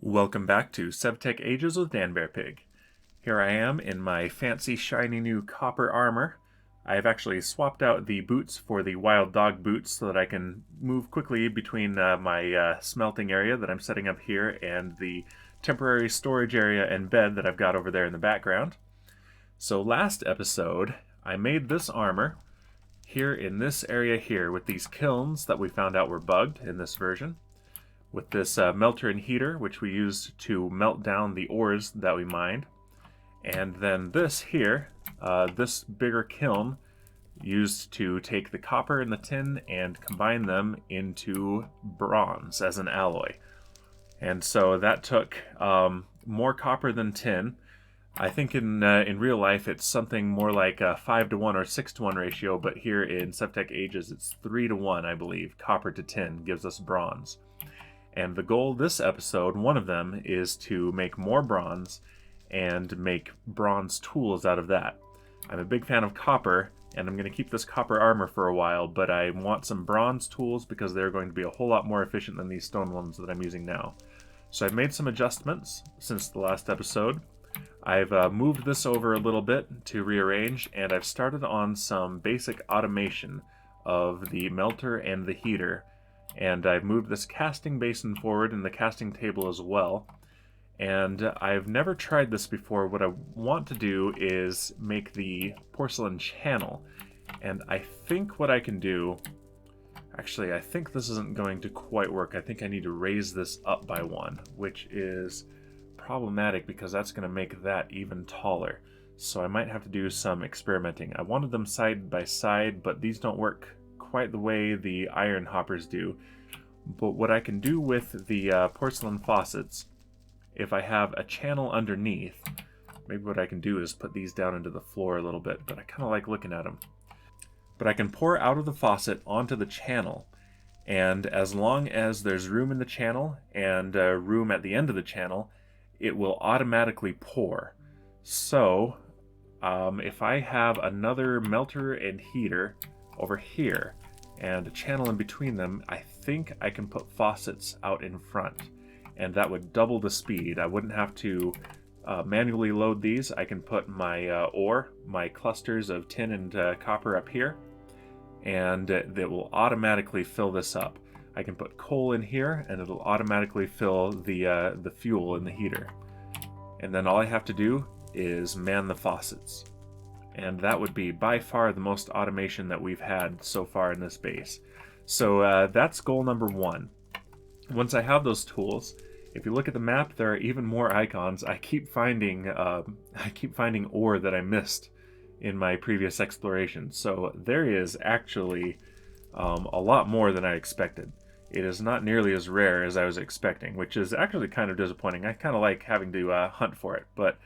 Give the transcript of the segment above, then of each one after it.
Welcome back to SevTech Ages with Dan Bear Pig. Here I am in my fancy shiny new copper armor. I've actually swapped out the boots for the wild dog boots so that I can move quickly between my smelting area that I'm setting up here and the temporary storage area and bed that I've got over there in the background. So last episode, I made this armor here in this area here with these kilns that we found out were bugged in this version, with this melter and heater, which we used to melt down the ores that we mined. And then this here, this bigger kiln, used to take the copper and the tin and combine them into bronze as an alloy. And so that took more copper than tin. I think in real life it's something more like a 5-to-1 or 6-to-1 ratio, but here in SevTech Ages it's 3-to-1, I believe. Copper to tin gives us bronze. And the goal this episode, one of them, is to make more bronze and make bronze tools out of that. I'm a big fan of copper, and I'm going to keep this copper armor for a while, but I want some bronze tools because they're going to be a whole lot more efficient than these stone ones that I'm using now. So I've made some adjustments since the last episode. I've moved this over a little bit to rearrange, and I've started on some basic automation of the melter and the heater. And I've moved this casting basin forward and the casting table as well. And I've never tried this before. What I want to do is make the porcelain channel. And I think what I can do... Actually, I think this isn't going to quite work. I think I need to raise this up by one, which is problematic because that's going to make that even taller. So I might have to do some experimenting. I wanted them side by side, but these don't work quite the way the iron hoppers do. But what I can do with the porcelain faucets, if I have a channel underneath, maybe what I can do is put these down into the floor a little bit, but I kind of like looking at them. But I can pour out of the faucet onto the channel, and as long as there's room in the channel and room at the end of the channel, it will automatically pour. So if I have another melter and heater over here and a channel in between them, I think I can put faucets out in front, and that would double the speed. I wouldn't have to manually load these. I can put my ore, my clusters of tin and copper up here, and it will automatically fill this up. I can put coal in here and it'll automatically fill the fuel in the heater, and then all I have to do is man the faucets. And that would be by far the most automation that we've had so far in this base. So that's goal number one. Once I have those tools, if you look at the map, there are even more icons. I keep finding ore that I missed in my previous exploration. So there is actually a lot more than I expected. It is not nearly as rare as I was expecting, which is actually kind of disappointing. I kind of like having to hunt for it, but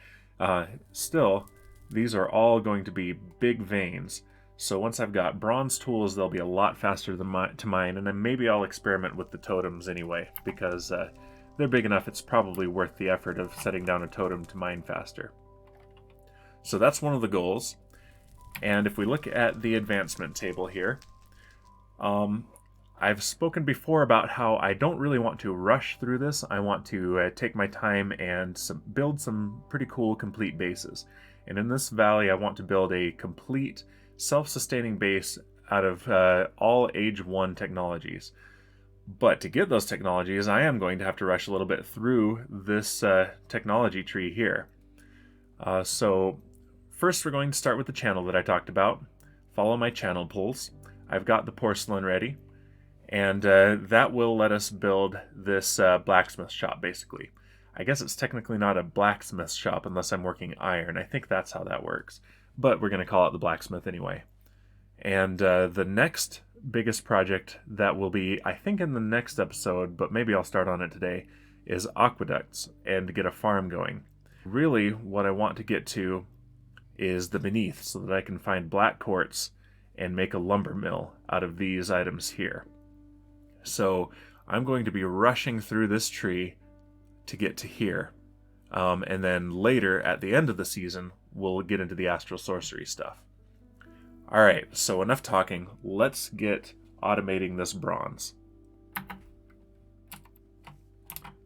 still, these are all going to be big veins. So once I've got bronze tools, they'll be a lot faster to mine, and then maybe I'll experiment with the totems anyway, because they're big enough it's probably worth the effort of setting down a totem to mine faster. So that's one of the goals. And if we look at the advancement table here, I've spoken before about how I don't really want to rush through this. I want to take my time and build some pretty cool complete bases. And in this valley, I want to build a complete self-sustaining base out of all Age 1 technologies. But to get those technologies, I am going to have to rush a little bit through this technology tree here. So first we're going to start with the channel that I talked about. Follow my channel pulls. I've got the porcelain ready. And that will let us build this blacksmith shop, basically. I guess it's technically not a blacksmith shop unless I'm working iron. I think that's how that works. But we're going to call it the blacksmith anyway. And the next biggest project that will be, I think, in the next episode, but maybe I'll start on it today, is Aqueducts and get a farm going. Really, what I want to get to is the beneath so that I can find black quartz and make a lumber mill out of these items here. So I'm going to be rushing through this tree to get to here. And then later, at the end of the season, we'll get into the astral sorcery stuff. Alright, so enough talking. Let's get automating this bronze.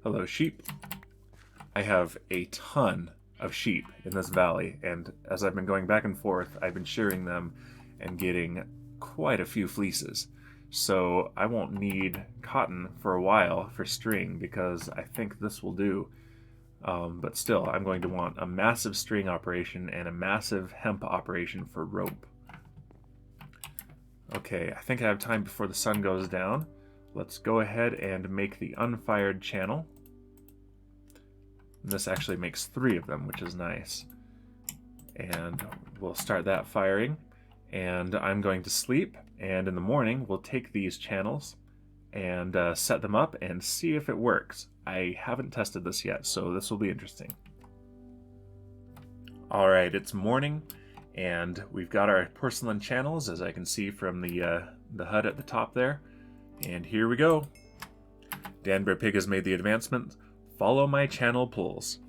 Hello, sheep. I have a ton of sheep in this valley, and as I've been going back and forth, I've been shearing them and getting quite a few fleeces. So I won't need cotton for a while for string, because I think this will do. But still, I'm going to want a massive string operation and a massive hemp operation for rope. Okay, I think I have time before the sun goes down. Let's go ahead and make the Unfired Channel. And this actually makes 3 of them, which is nice. And we'll start that firing. And I'm going to sleep, and in the morning we'll take these channels and set them up and see if it works. I haven't tested this yet, so this will be interesting. Alright, it's morning, and we've got our porcelain channels, as I can see from the HUD at the top there. And here we go. Danbear Pig has made the advancement. Follow my channel pulls.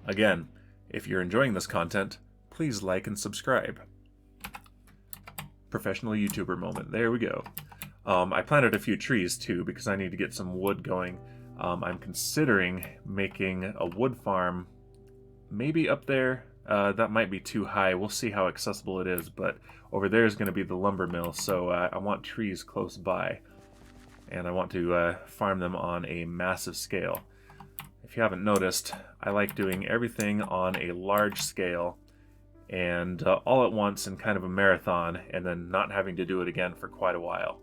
Again, if you're enjoying this content, please like and subscribe. Professional YouTuber moment. There we go. I planted a few trees too because I need to get some wood going. I'm considering making a wood farm maybe up there. That might be too high. We'll see how accessible it is, but over there is going to be the lumber mill, so I want trees close by, and I want to farm them on a massive scale. If you haven't noticed, I like doing everything on a large scale and all at once in kind of a marathon, and then not having to do it again for quite a while.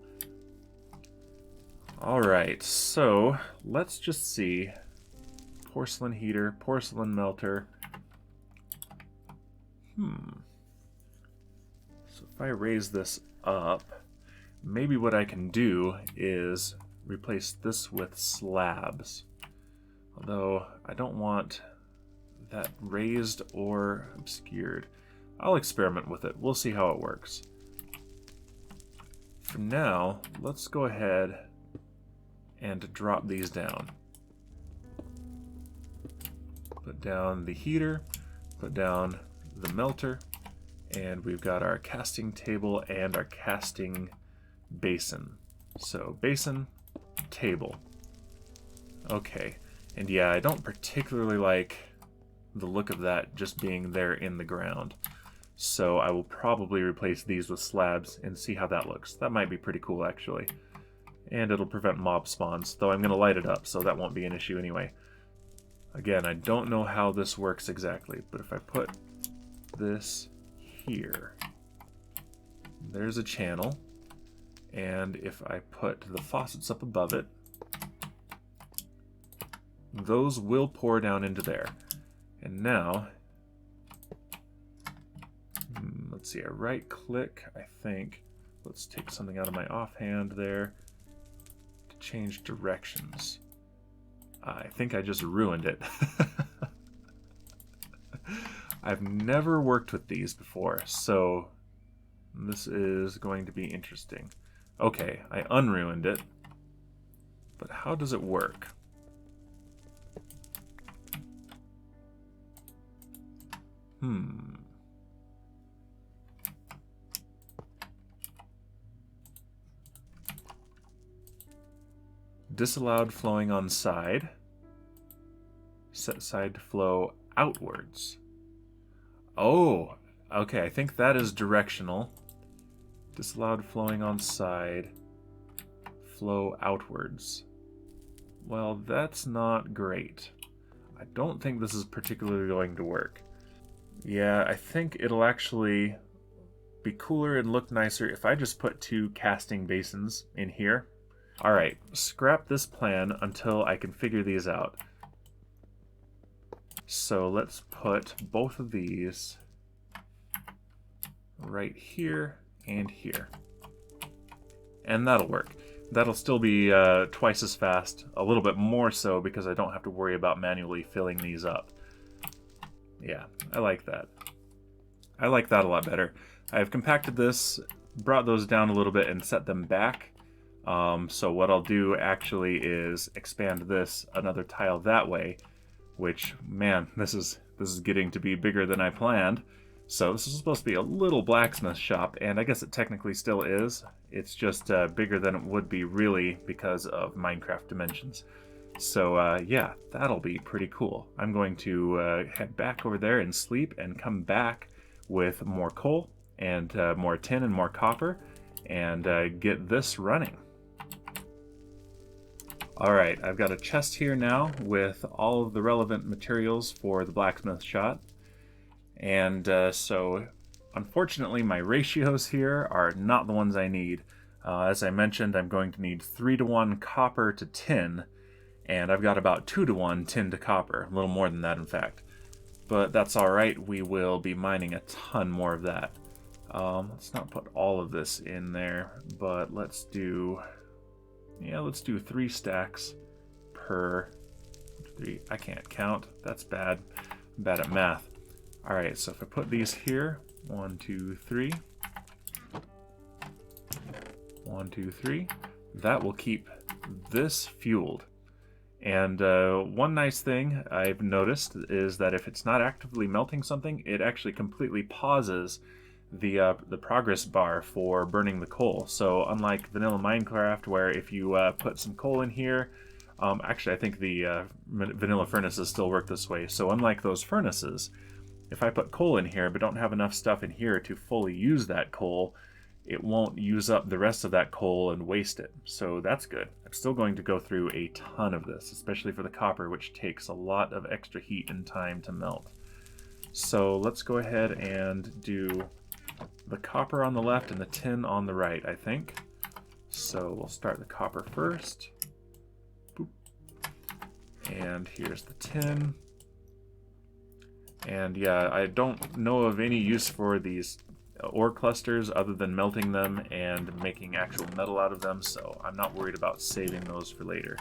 Alright, so let's just see. Porcelain heater, porcelain melter. So if I raise this up, maybe what I can do is replace this with slabs. Although I don't want that raised or obscured. I'll experiment with it. We'll see how it works. For now, let's go ahead and drop these down. Put down the heater, put down the melter, and we've got our casting table and our casting basin. So basin, table. Okay, and yeah, I don't particularly like the look of that just being there in the ground. So I will probably replace these with slabs and see how that looks. That might be pretty cool actually. And it'll prevent mob spawns, though I'm going to light it up, so that won't be an issue anyway. Again, I don't know how this works exactly, but if I put this here, there's a channel, and if I put the faucets up above it, those will pour down into there. And now, let's see, I right click, I think. Let's take something out of my offhand there to change directions. I think I just ruined it. I've never worked with these before, so this is going to be interesting. Okay, I unruined it, but how does it work? Disallowed flowing on side. Set side to flow outwards. Oh, okay, I think that is directional. Disallowed flowing on side. Flow outwards. Well, that's not great. I don't think this is particularly going to work. Yeah, I think it'll actually be cooler and look nicer if I just put 2 casting basins in here. Alright, scrap this plan until I can figure these out. So let's put both of these right here and here. And that'll work. That'll still be twice as fast, a little bit more so because I don't have to worry about manually filling these up. Yeah, I like that. I like that a lot better. I've compacted this, brought those down a little bit, and set them back. So what I'll do actually is expand this another tile that way, which, man, this is getting to be bigger than I planned. So this is supposed to be a little blacksmith shop, and I guess it technically still is. It's just bigger than it would be really because of Minecraft dimensions. So yeah, that'll be pretty cool. I'm going to head back over there and sleep and come back with more coal and more tin and more copper and get this running. Alright, I've got a chest here now with all of the relevant materials for the blacksmith shop. And so, unfortunately, my ratios here are not the ones I need. As I mentioned, I'm going to need 3:1 copper to tin, and I've got about 2:1 tin to copper, a little more than that in fact. But that's alright, we will be mining a ton more of that. Let's not put all of this in there, but let's do 3 stacks per 3. I can't count, that's bad. I'm bad at math. Alright, so if I put these here, 1, 2, 3. 1, 2, 3. That will keep this fueled. And one nice thing I've noticed is that if it's not actively melting something, it actually completely pauses the progress bar for burning the coal. So unlike vanilla Minecraft, where if you put some coal in here, actually I think the vanilla furnaces still work this way. So unlike those furnaces, if I put coal in here but don't have enough stuff in here to fully use that coal, it won't use up the rest of that coal and waste it. So that's good. I'm still going to go through a ton of this, especially for the copper, which takes a lot of extra heat and time to melt. So let's go ahead and do the copper on the left and the tin on the right, I think. So we'll start the copper first. Boop. And here's the tin. And yeah, I don't know of any use for these ore clusters other than melting them and making actual metal out of them, so I'm not worried about saving those for later.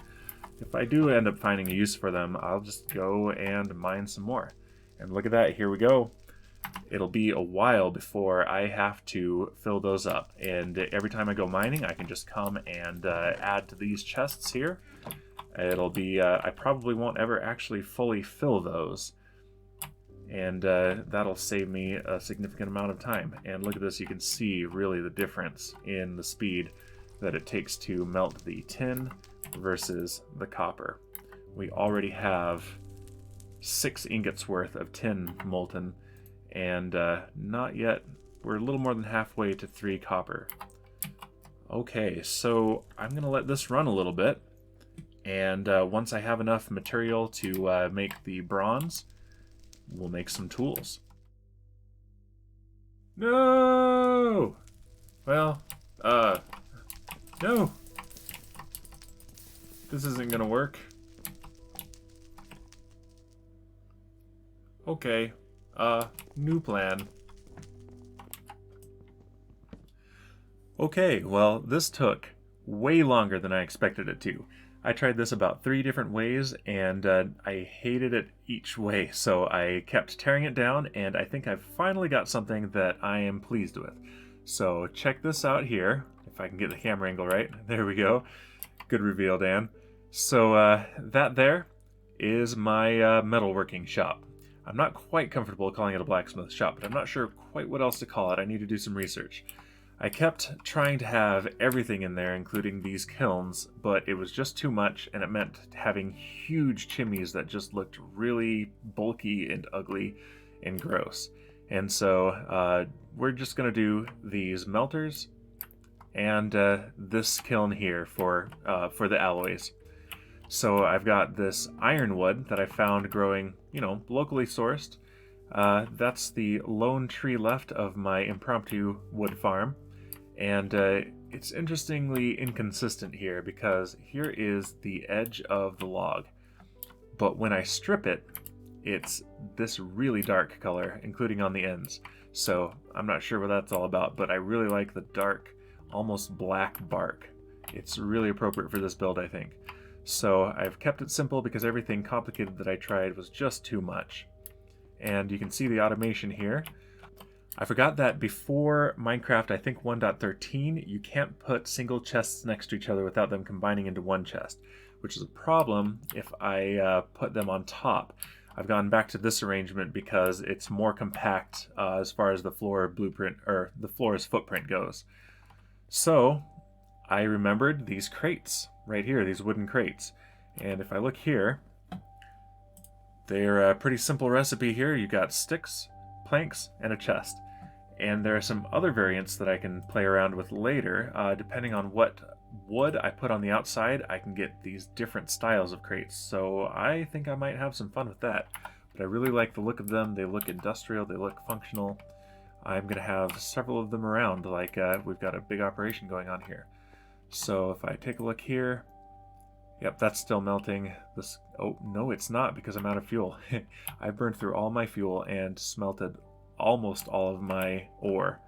If I do end up finding a use for them, I'll just go and mine some more. And look at that, here we go. It'll be a while before I have to fill those up, and every time I go mining I can just come and add to these chests here. It'll be, I probably won't ever actually fully fill those, and that'll save me a significant amount of time. And look at this, you can see really the difference in the speed that it takes to melt the tin versus the copper. We already have 6 ingots worth of tin molten, and not yet, we're a little more than halfway to 3 copper. Okay, so I'm gonna let this run a little bit, and once I have enough material to make the bronze, we'll make some tools. No! Well, no! This isn't gonna work. Okay, new plan. Okay, well, this took way longer than I expected it to. I tried this about 3 different ways, and I hated it each way, so I kept tearing it down, and I think I've finally got something that I am pleased with. So check this out here, if I can get the camera angle right. There we go. Good reveal, Dan. So that there is my metalworking shop. I'm not quite comfortable calling it a blacksmith shop, but I'm not sure quite what else to call it. I need to do some research. I kept trying to have everything in there, including these kilns, but it was just too much, and it meant having huge chimneys that just looked really bulky and ugly and gross. And so we're just going to do these melters and this kiln here for the alloys. So I've got this ironwood that I found growing, you know, locally sourced. That's the lone tree left of my impromptu wood farm. And it's interestingly inconsistent here, because here is the edge of the log. But when I strip it, it's this really dark color, including on the ends. So I'm not sure what that's all about, but I really like the dark, almost black bark. It's really appropriate for this build, I think. So I've kept it simple because everything complicated that I tried was just too much. And you can see the automation here. I forgot that before Minecraft, I think 1.13, you can't put single chests next to each other without them combining into one chest, which is a problem if I put them on top. I've gone back to this arrangement because it's more compact as far as the floor blueprint, or the floor's footprint goes. So I remembered these crates right here, these wooden crates. And if I look here, they're a pretty simple recipe here. You got sticks, planks, and a chest. And there are some other variants that I can play around with later. Depending on what wood I put on the outside, I can get these different styles of crates. So I think I might have some fun with that. But I really like the look of them. They look industrial, they look functional. I'm going to have several of them around, like we've got a big operation going on here. So if I take a look here, yep, that's still melting. This, oh, no, it's not, because I'm out of fuel. I burned through all my fuel and smelted almost all of my ore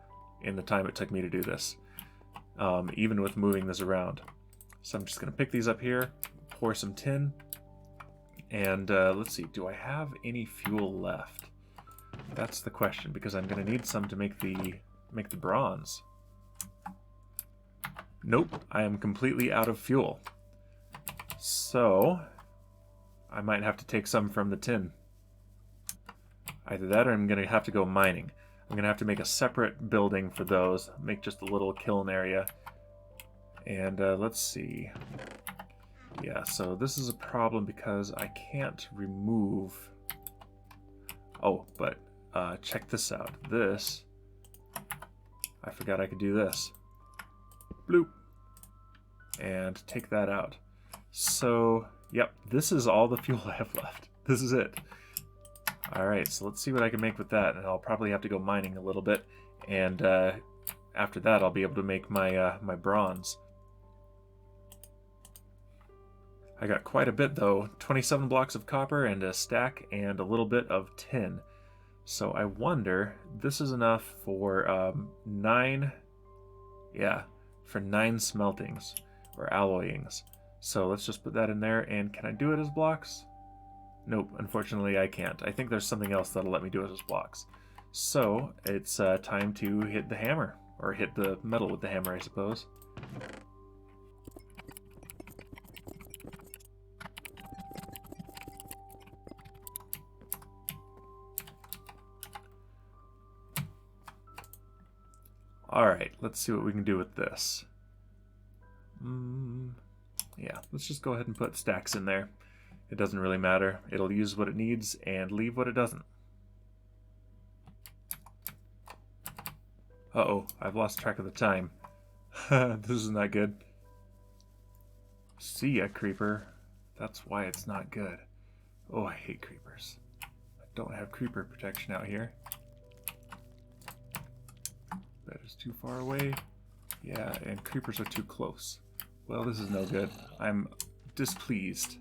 in the time it took me to do this, even with moving this around. So I'm just going to pick these up here, pour some tin, and let's see, do I have any fuel left? That's the question, because I'm going to need some to make the bronze. Nope, I am completely out of fuel. So I might have to take some from the tin. Either that, or I'm going to have to go mining. I'm going to have to make a separate building for those, make just a little kiln area. And let's see. Yeah, so this is a problem because I can't remove... Oh, but check this out. This, I forgot I could do this. Bloop. And take that out. So, yep, this is all the fuel I have left. This is it. Alright, so let's see what I can make with that, and I'll probably have to go mining a little bit, and after that I'll be able to make my, my bronze. I got quite a bit though, 27 blocks of copper and a stack and a little bit of tin. So I wonder, this is enough for 9 smeltings, or alloyings. So let's just put that in there, and can I do it as blocks? Nope, unfortunately I can't. I think there's something else that'll let me do it as blocks. So it's time to hit the hammer, or hit the metal with the hammer, I suppose. Alright, let's see what we can do with this. Yeah, let's just go ahead and put stacks in there. It doesn't really matter. It'll use what it needs and leave what it doesn't. Uh-oh, I've lost track of the time. This is not good. See ya, creeper. That's why it's not good. Oh, I hate creepers. I don't have creeper protection out here. That is too far away. Yeah, and creepers are too close. Well, this is no good. I'm displeased.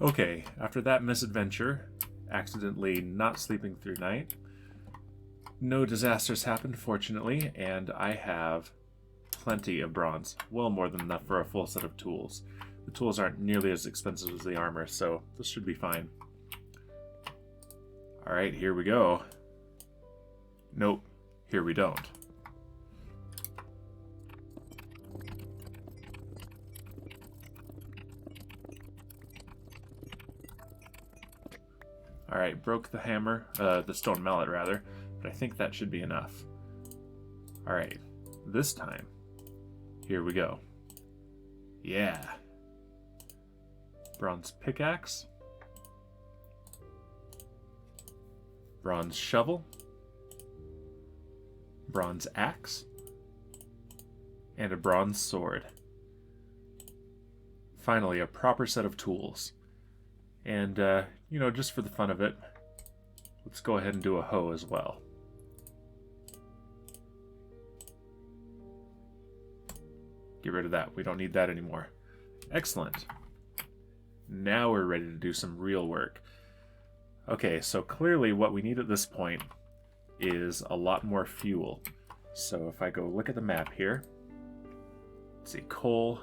Okay, after that misadventure, accidentally not sleeping through night, no disasters happened, fortunately, and I have plenty of bronze. Well more than enough for a full set of tools. The tools aren't nearly as expensive as the armor, so this should be fine. Alright, here we go. Nope, here we don't. Alright, broke the hammer, the stone mallet rather, but I think that should be enough. Alright, this time, here we go. Yeah. Bronze pickaxe. Bronze shovel. Bronze axe. And a bronze sword. Finally, a proper set of tools. And, you know, just for the fun of it, let's go ahead and do a hoe as well. Get rid of that. We don't need that anymore. Excellent. Now we're ready to do some real work. Okay, so clearly what we need at this point is a lot more fuel. So if I go look at the map here, let's see, coal,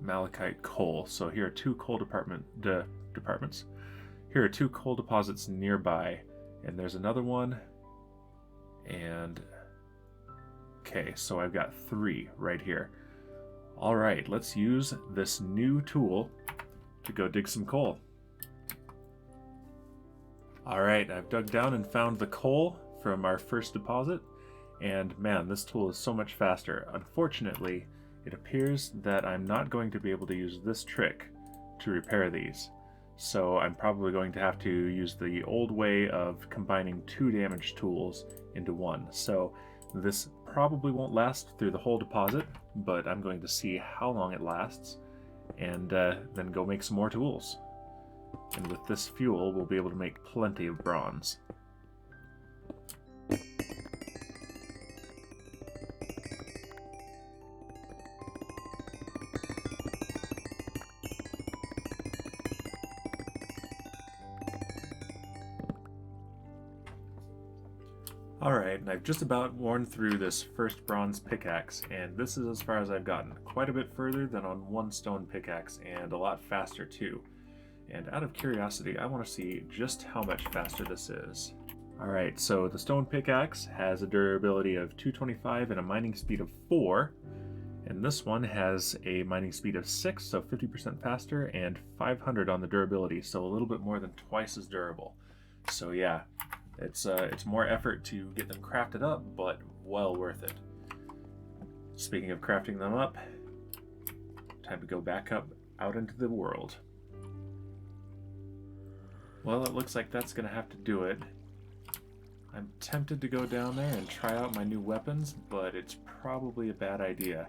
malachite, coal. So here are two coal departments. Here are two coal deposits nearby, and there's another one, and Okay, so I've got 3 right here. All right, let's use this new tool to go dig some coal. All right, I've dug down and found the coal from our first deposit, and man, this tool is so much faster. Unfortunately, it appears that I'm not going to be able to use this trick to repair these. So I'm probably going to have to use the old way of combining 2 damage tools into one. So this probably won't last through the whole deposit, but I'm going to see how long it lasts and then go make some more tools. And with this fuel, we'll be able to make plenty of bronze. Alright, and I've just about worn through this first bronze pickaxe, and this is as far as I've gotten. Quite a bit further than on one stone pickaxe, and a lot faster too. And out of curiosity, I want to see just how much faster this is. Alright, so the stone pickaxe has a durability of 225 and a mining speed of 4. And this one has a mining speed of 6, so 50% faster, and 500 on the durability, so a little bit more than twice as durable. So yeah, it's more effort to get them crafted up, but well worth it. Speaking of crafting them up, time to go back up out into the world. Well, it looks like that's going to have to do it. I'm tempted to go down there and try out my new weapons, but it's probably a bad idea.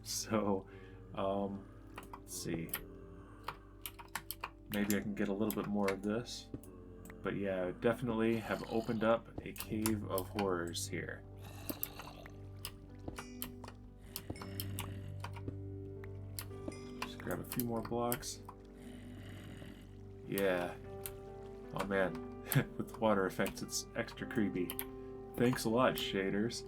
So, let's see. Maybe I can get a little bit more of this. But yeah, definitely have opened up a cave of horrors here. Just grab a few more blocks. Yeah. Oh man, with the water effects it's extra creepy. Thanks a lot, shaders.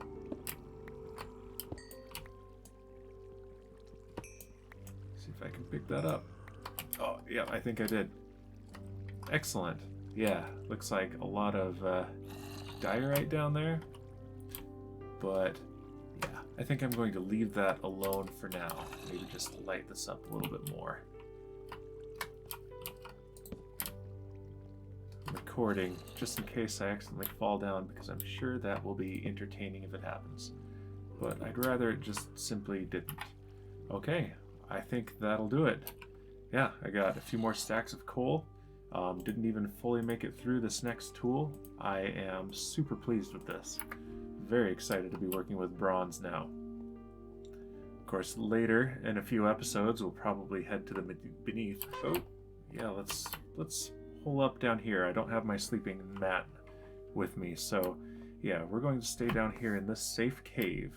See if I can pick that up. Oh, yeah, I think I did. Excellent. Yeah, looks like a lot of diorite down there. But yeah, I think I'm going to leave that alone for now. Maybe just light this up a little bit more. Recording just in case I accidentally fall down, because I'm sure that will be entertaining if it happens. But I'd rather it just simply didn't. Okay, I think that'll do it. Yeah, I got a few more stacks of coal. Didn't even fully make it through this next tool. I am super pleased with this. Very excited to be working with bronze now. Of course, later in a few episodes, we'll probably head to the beneath. Oh, yeah, let's hole up down here. I don't have my sleeping mat with me, so yeah, we're going to stay down here in this safe cave.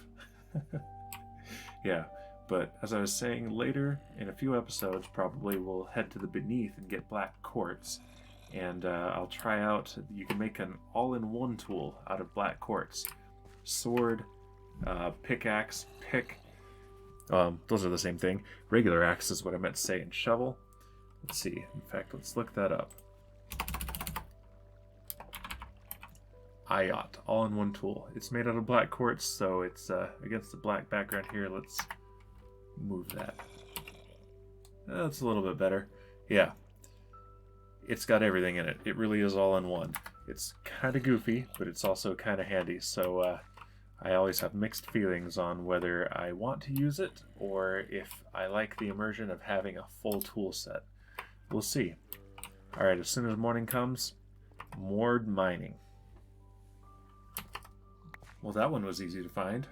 Yeah. But as I was saying, later in a few episodes, probably we'll head to the beneath and get black quartz. And I'll try out, you can make an all-in-one tool out of black quartz. Sword, pickaxe, pick. Those are the same thing. Regular axe is what I meant to say, and shovel. Let's see. In fact, let's look that up. IOT, all-in-one tool. It's made out of black quartz, so it's against the black background here. Let's move that. That's a little bit better. Yeah. It's got everything in it. It really is all in one. It's kind of goofy, but it's also kind of handy. So I always have mixed feelings on whether I want to use it or if I like the immersion of having a full tool set. We'll see. Alright, as soon as morning comes, more mining. Well, that one was easy to find.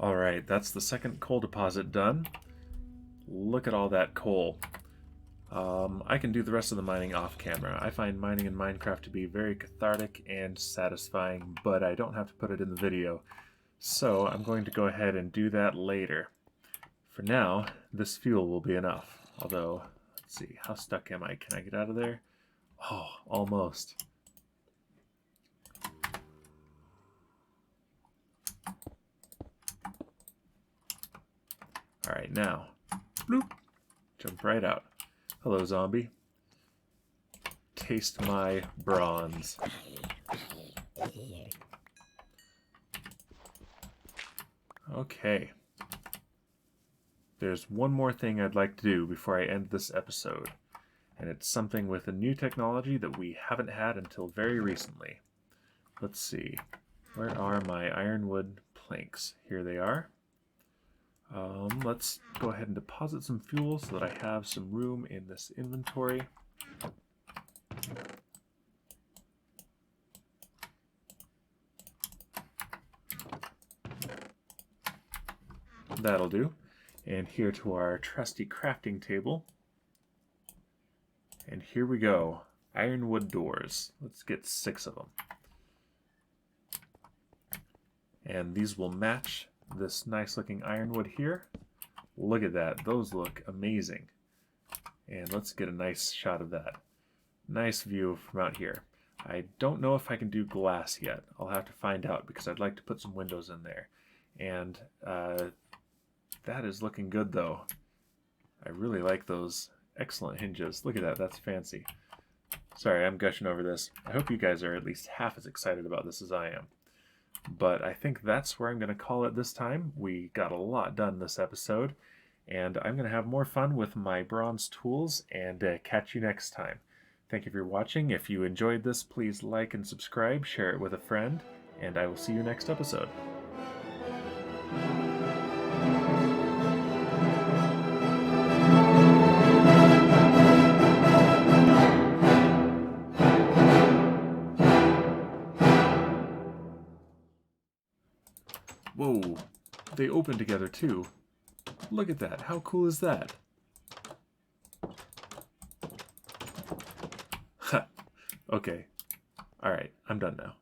Alright, that's the second coal deposit done. Look at all that coal. I can do the rest of the mining off camera. I find mining in Minecraft to be very cathartic and satisfying, but I don't have to put it in the video. So I'm going to go ahead and do that later. For now, this fuel will be enough. Although, let's see, how stuck am I? Can I get out of there? Oh, almost. Alright, now, bloop, jump right out. Hello, zombie. Taste my bronze. Okay. There's one more thing I'd like to do before I end this episode, and it's something with a new technology that we haven't had until very recently. Let's see. Where are my ironwood planks? Here they are. Let's go ahead and deposit some fuel so that I have some room in this inventory. That'll do. And here to our trusty crafting table. And here we go. Ironwood doors. Let's get 6 of them. And these will match this nice looking ironwood here. Look at that. Those look amazing. And let's get a nice shot of that. Nice view from out here. I don't know if I can do glass yet. I'll have to find out because I'd like to put some windows in there. And that is looking good though. I really like those excellent hinges. Look at that. That's fancy. Sorry, I'm gushing over this. I hope you guys are at least half as excited about this as I am. But I think that's where I'm going to call it this time. We got a lot done this episode, and I'm going to have more fun with my bronze tools, and catch you next time. Thank you for watching. If you enjoyed this, please like and subscribe, share it with a friend, and I will see you next episode. Whoa, they open together too. Look at that, how cool is that? Ha, okay. Alright, I'm done now.